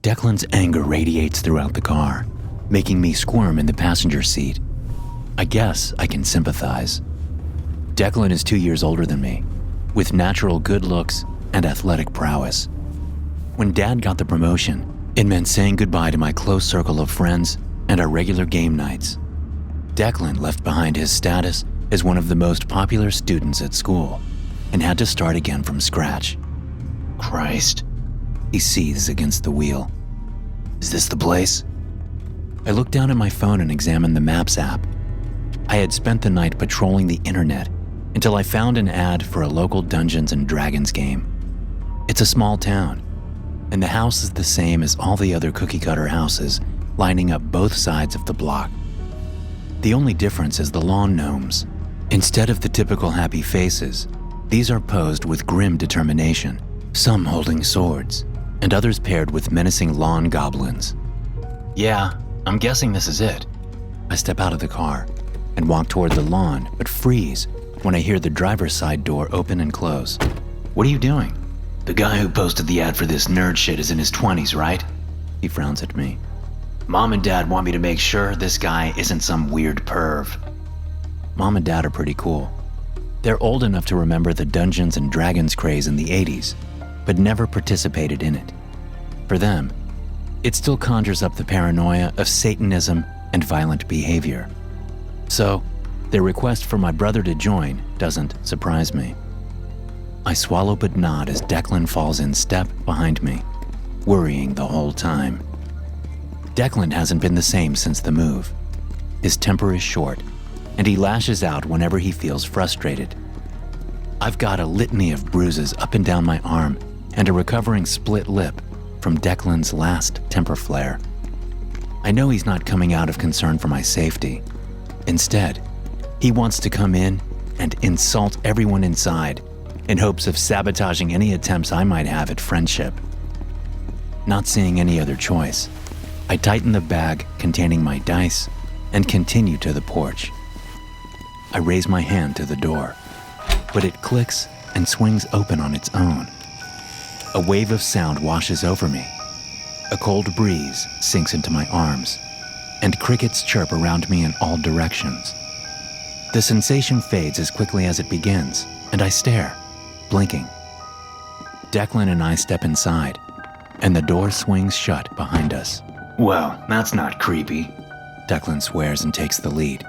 Declan's anger radiates throughout the car, making me squirm in the passenger seat. I guess I can sympathize. Declan is 2 years older than me, with natural good looks and athletic prowess. When Dad got the promotion, it meant saying goodbye to my close circle of friends and our regular game nights. Declan left behind his status as one of the most popular students at school and had to start again from scratch. Christ, he seethes against the wheel. Is this the place? I looked down at my phone and examined the Maps app. I had spent the night patrolling the internet until I found an ad for a local Dungeons and Dragons game. It's a small town, and the house is the same as all the other cookie-cutter houses lining up both sides of the block. The only difference is the lawn gnomes. Instead of the typical happy faces, these are posed with grim determination, some holding swords, and others paired with menacing lawn goblins. Yeah, I'm guessing this is it. I step out of the car and walk toward the lawn, but freeze when I hear the driver's side door open and close. What are you doing? The guy who posted the ad for this nerd shit is in his 20s, right? He frowns at me. Mom and Dad want me to make sure this guy isn't some weird perv. Mom and Dad are pretty cool. They're old enough to remember the Dungeons and Dragons craze in the 80s, but never participated in it. For them, it still conjures up the paranoia of Satanism and violent behavior. So, their request for my brother to join doesn't surprise me. I swallow but nod as Declan falls in step behind me, worrying the whole time. Declan hasn't been the same since the move. His temper is short, and he lashes out whenever he feels frustrated. I've got a litany of bruises up and down my arm and a recovering split lip from Declan's last temper flare. I know he's not coming out of concern for my safety. Instead, he wants to come in and insult everyone inside in hopes of sabotaging any attempts I might have at friendship. Not seeing any other choice, I tighten the bag containing my dice and continue to the porch. I raise my hand to the door, but it clicks and swings open on its own. A wave of sound washes over me. A cold breeze sinks into my arms, and crickets chirp around me in all directions. The sensation fades as quickly as it begins, and I stare, blinking. Declan and I step inside, and the door swings shut behind us. Well, that's not creepy, Declan swears and takes the lead,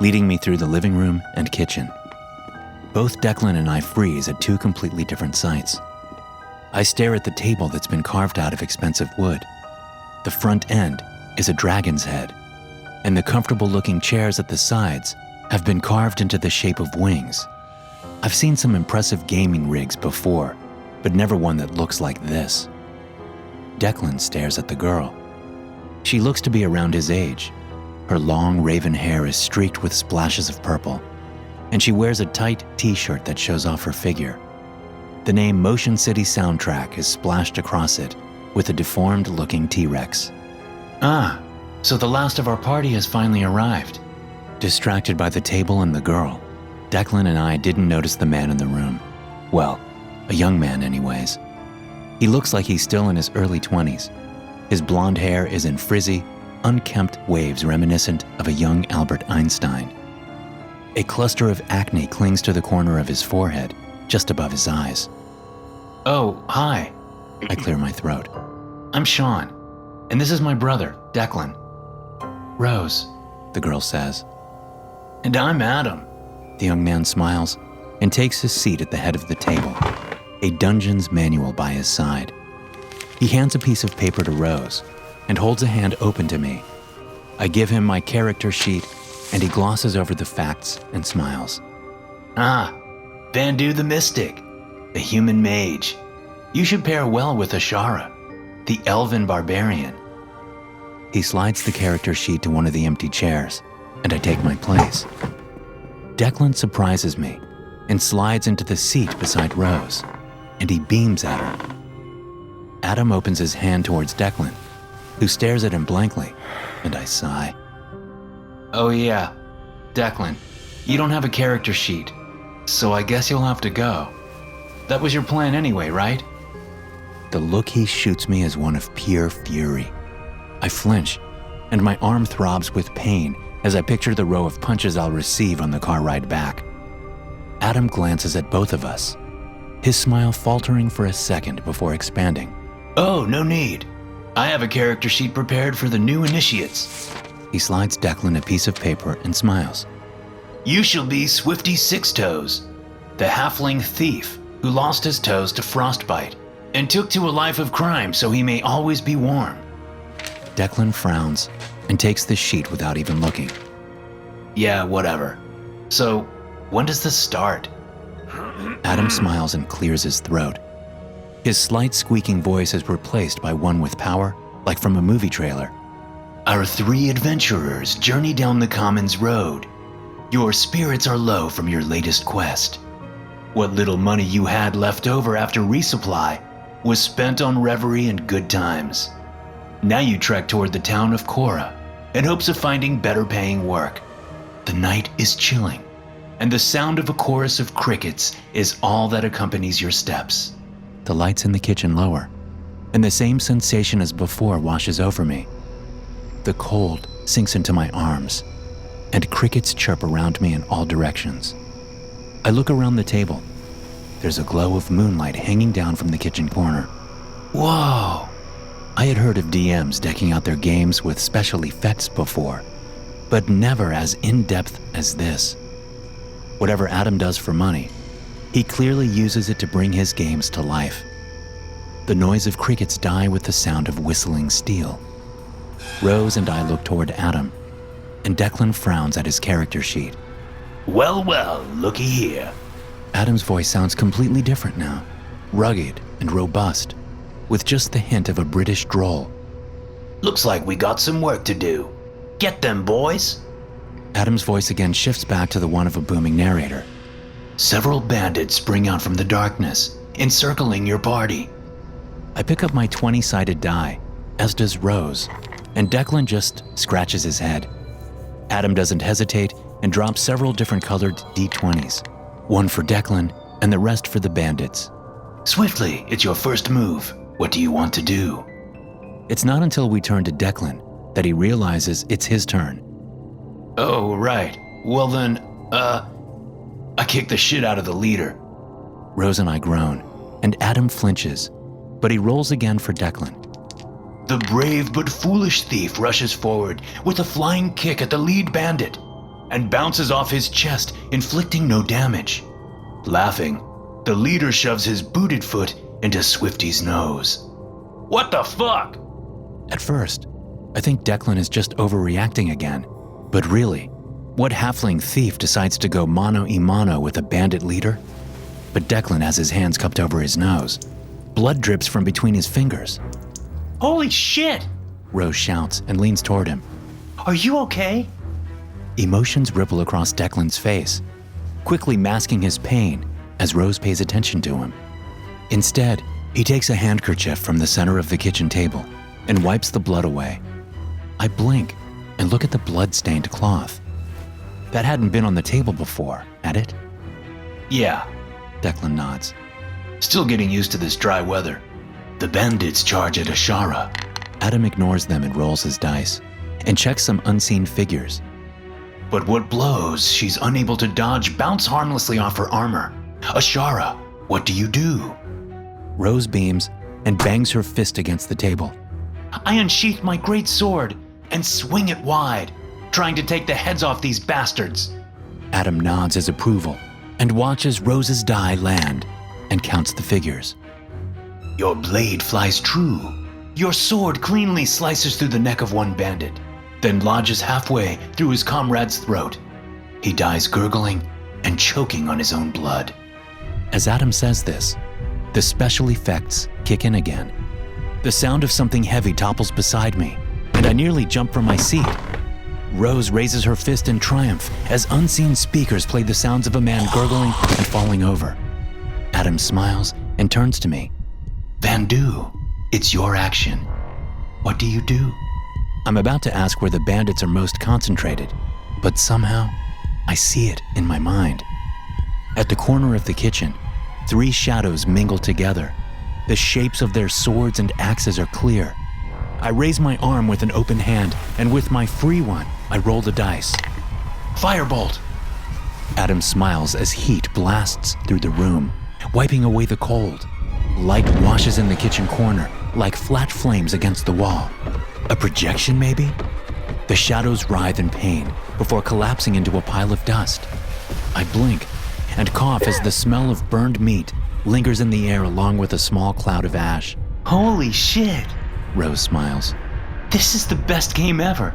leading me through the living room and kitchen. Both Declan and I freeze at two completely different sights. I stare at the table that's been carved out of expensive wood. The front end is a dragon's head, and the comfortable-looking chairs at the sides have been carved into the shape of wings. I've seen some impressive gaming rigs before, but never one that looks like this. Declan stares at the girl. She looks to be around his age. Her long raven hair is streaked with splashes of purple, and she wears a tight t-shirt that shows off her figure. The name Motion City Soundtrack is splashed across it with a deformed-looking T-Rex. Ah, so the last of our party has finally arrived. Distracted by the table and the girl, Declan and I didn't notice the man in the room. Well, a young man anyways. He looks like he's still in his early 20s. His blonde hair is in frizzy, unkempt waves reminiscent of a young Albert Einstein. A cluster of acne clings to the corner of his forehead, just above his eyes. Oh, hi. I clear my throat. I'm Sean, and this is my brother, Declan. Rose, the girl says. And I'm Adam. The young man smiles and takes his seat at the head of the table, a dungeon's manual by his side. He hands a piece of paper to Rose and holds a hand open to me. I give him my character sheet, and he glosses over the facts and smiles. Ah, Vandu the Mystic, the human mage. You should pair well with Ashara, the elven barbarian. He slides the character sheet to one of the empty chairs, and I take my place. Declan surprises me and slides into the seat beside Rose, and he beams at her. Adam opens his hand towards Declan, who stares at him blankly, and I sigh. Oh yeah, Declan, you don't have a character sheet, so I guess you'll have to go. That was your plan anyway, right? The look he shoots me is one of pure fury. I flinch, and my arm throbs with pain as I picture the row of punches I'll receive on the car ride back. Adam glances at both of us, his smile faltering for a second before expanding. Oh, no need. I have a character sheet prepared for the new initiates. He slides Declan a piece of paper and smiles. You shall be Swifty Six-Toes, the halfling thief who lost his toes to frostbite and took to a life of crime so he may always be warm. Declan frowns and takes the sheet without even looking. Yeah, whatever. So, when does this start? Adam smiles and clears his throat. His slight squeaking voice is replaced by one with power, like from a movie trailer. Our 3 adventurers journey down the Commons Road. Your spirits are low from your latest quest. What little money you had left over after resupply was spent on reverie and good times. Now you trek toward the town of Cora in hopes of finding better paying work. The night is chilling, and the sound of a chorus of crickets is all that accompanies your steps. The lights in the kitchen lower, and the same sensation as before washes over me. The cold sinks into my arms, and crickets chirp around me in all directions. I look around the table. There's a glow of moonlight hanging down from the kitchen corner. Whoa! I had heard of DMs decking out their games with special effects before, but never as in-depth as this. Whatever Adam does for money, he clearly uses it to bring his games to life. The noise of crickets die with the sound of whistling steel. Rose and I look toward Adam, and Declan frowns at his character sheet. Well, well, looky here. Adam's voice sounds completely different now, rugged and robust, with just the hint of a British drawl. Looks like we got some work to do. Get them, boys. Adam's voice again shifts back to the one of a booming narrator. Several bandits spring out from the darkness, encircling your party. I pick up my 20-sided die, as does Rose, and Declan just scratches his head. Adam doesn't hesitate and drops several different colored D20s, one for Declan and the rest for the bandits. Swiftly, it's your first move. What do you want to do? It's not until we turn to Declan that he realizes it's his turn. Oh, right. Well then, I kicked the shit out of the leader. Rose and I groan, and Adam flinches, but he rolls again for Declan. The brave but foolish thief rushes forward with a flying kick at the lead bandit and bounces off his chest, inflicting no damage. Laughing, the leader shoves his booted foot into Swifty's nose. What the fuck? At first, I think Declan is just overreacting again, but really, what halfling thief decides to go mano-a-mano with a bandit leader? But Declan has his hands cupped over his nose. Blood drips from between his fingers. Holy shit! Rose shouts and leans toward him. Are you okay? Emotions ripple across Declan's face, quickly masking his pain as Rose pays attention to him. Instead, he takes a handkerchief from the center of the kitchen table and wipes the blood away. I blink and look at the blood-stained cloth. That hadn't been on the table before, had it? Yeah, Declan nods. Still getting used to this dry weather. The bandits charge at Ashara. Adam ignores them and rolls his dice and checks some unseen figures. But what blows she's unable to dodge bounce harmlessly off her armor. Ashara, what do you do? Rose beams and bangs her fist against the table. I unsheath my great sword and swing it wide, trying to take the heads off these bastards. Adam nods his approval and watches Rose's die land and counts the figures. Your blade flies true. Your sword cleanly slices through the neck of one bandit, then lodges halfway through his comrade's throat. He dies gurgling and choking on his own blood. As Adam says this, the special effects kick in again. The sound of something heavy topples beside me, and I nearly jump from my seat. Rose raises her fist in triumph as unseen speakers play the sounds of a man gurgling and falling over. Adam smiles and turns to me. Vandu, it's your action. What do you do? I'm about to ask where the bandits are most concentrated, but somehow I see it in my mind. At the corner of the kitchen, 3 shadows mingle together, The shapes of their swords and axes are clear. I raise my arm with an open hand, and with my free one, I roll the dice. Firebolt! Adam smiles as heat blasts through the room, wiping away the cold. Light washes in the kitchen corner, like flat flames against the wall. A projection, maybe? The shadows writhe in pain before collapsing into a pile of dust. I blink and cough as the smell of burned meat lingers in the air along with a small cloud of ash. Holy shit! Rose smiles. This is the best game ever.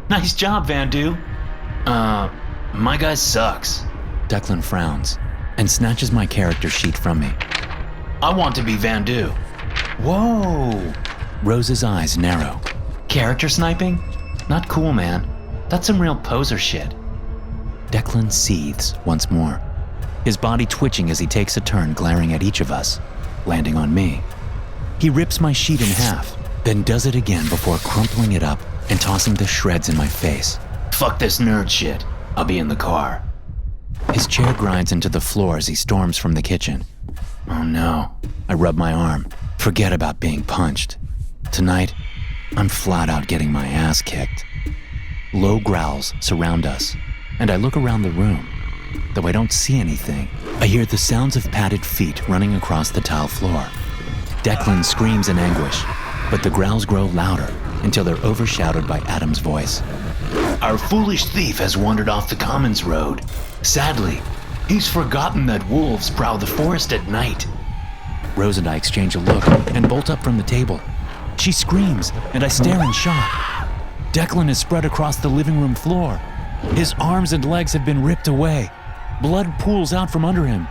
Nice job, Vandu. My guy sucks. Declan frowns and snatches my character sheet from me. I want to be Vandu. Whoa! Rose's eyes narrow. Character sniping? Not cool, man. That's some real poser shit. Declan seethes once more, his body twitching as he takes a turn glaring at each of us, landing on me. He rips my sheet in half, then does it again before crumpling it up and tossing the shreds in my face. Fuck this nerd shit. I'll be in the car. His chair grinds into the floor as he storms from the kitchen. Oh no. I rub my arm. Forget about being punched. Tonight, I'm flat out getting my ass kicked. Low growls surround us, and I look around the room. Though I don't see anything, I hear the sounds of padded feet running across the tile floor. Declan screams in anguish, but the growls grow louder until they're overshadowed by Adam's voice. Our foolish thief has wandered off the Commons Road. Sadly, he's forgotten that wolves prowl the forest at night. Rose and I exchange a look and bolt up from the table. She screams, and I stare in shock. Declan is spread across the living room floor. His arms and legs have been ripped away. Blood pools out from under him.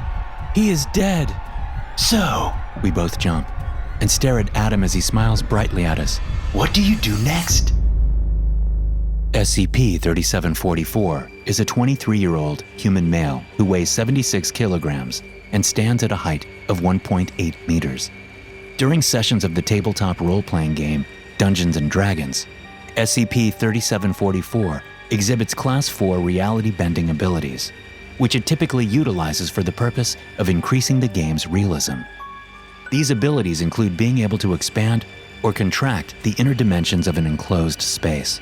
He is dead. So, We both jump and stare at Adam as he smiles brightly at us. what do you do next? SCP-3744 is a 23-year-old human male who weighs 76 kilograms and stands at a height of 1.8 meters. During sessions of the tabletop role-playing game Dungeons & Dragons, SCP-3744 exhibits Class 4 reality-bending abilities, which it typically utilizes for the purpose of increasing the game's realism. These abilities include being able to expand or contract the inner dimensions of an enclosed space,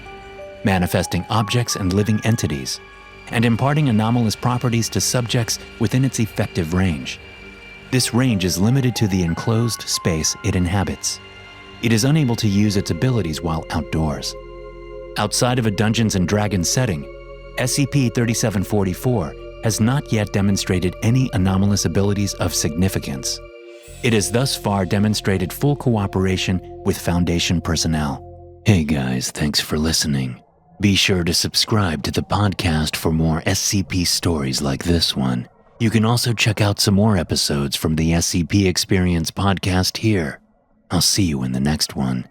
manifesting objects and living entities, and imparting anomalous properties to subjects within its effective range. This range is limited to the enclosed space it inhabits. It is unable to use its abilities while outdoors. Outside of a Dungeons & Dragons setting, SCP-3744 has not yet demonstrated any anomalous abilities of significance. It has thus far demonstrated full cooperation with Foundation personnel. Hey guys, thanks for listening. Be sure to subscribe to the podcast for more SCP stories like this one. You can also check out some more episodes from the SCP Experience podcast here. I'll see you in the next one.